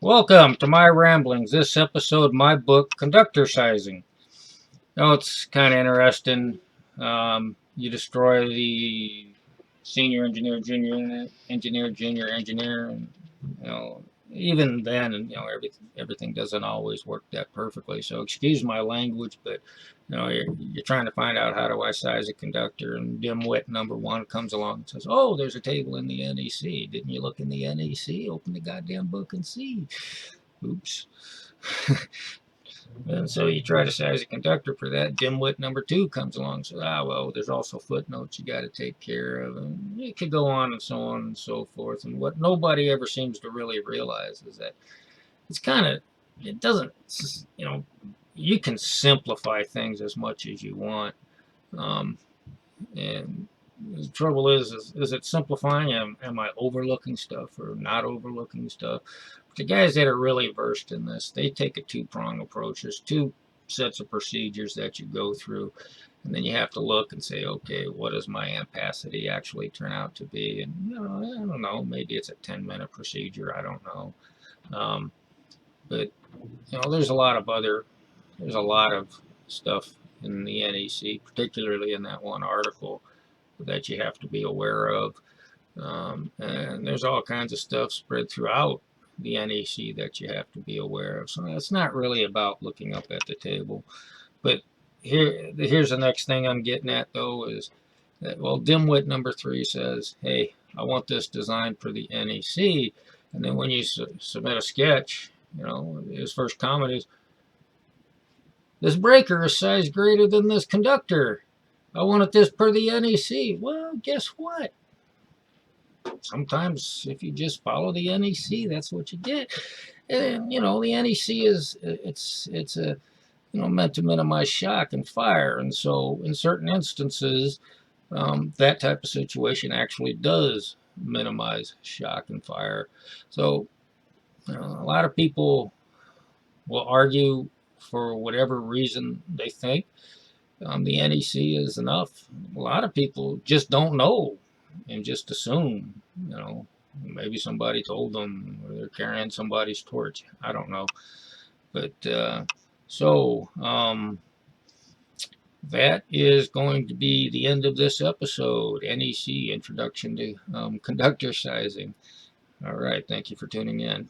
Welcome to my ramblings. This episode, my book, Conductor Sizing. Now, it's kind of interesting. You destroy the senior engineer, junior engineer, junior engineer, and you know, even then, everything doesn't always work that perfectly. So, excuse my language, but you're trying to find out how do I size a conductor, and dimwit number one comes along and says, "Oh, there's a table in the NEC. Didn't you look in the NEC? Open the goddamn book and see." Oops. And so you try to size a conductor for that. Dimwit number two comes along and says, well, there's also footnotes you got to take care of. And it could go on and so forth. And what nobody ever seems to really realize is that it's kind of, it doesn't, you can simplify things as much as you want. Um, and the trouble is it simplifying? Am I overlooking stuff or not overlooking stuff? The guys that are really versed in this, they take a two-prong approach. There's two sets of procedures that you go through, and then you have to look and say, okay, what does my ampacity actually turn out to be? And I don't know, maybe it's a 10-minute procedure. I don't know, but there's there's a lot of stuff in the NEC, particularly in that one article, that you have to be aware of. And there's all kinds of stuff spread throughout the NEC that you have to be aware of. So it's not really about looking up at the table. But here's the next thing I'm getting at, though, is that, well, dimwit number three says, hey, I want this designed for the NEC. And then when you submit a sketch, his first comment is, this breaker is size greater than this conductor. I wanted this per the NEC. Well, guess what? Sometimes if you just follow the NEC, that's what you get. And the NEC it's a meant to minimize shock and fire, and so in certain instances, that type of situation actually does minimize shock and fire. So a lot of people will argue for whatever reason they think the NEC is enough. A lot of people just don't know and just assume, maybe somebody told them or they're carrying somebody's torch. I don't know. But so that is going to be the end of this episode. NEC Introduction to Conductor Sizing. All right. Thank you for tuning in.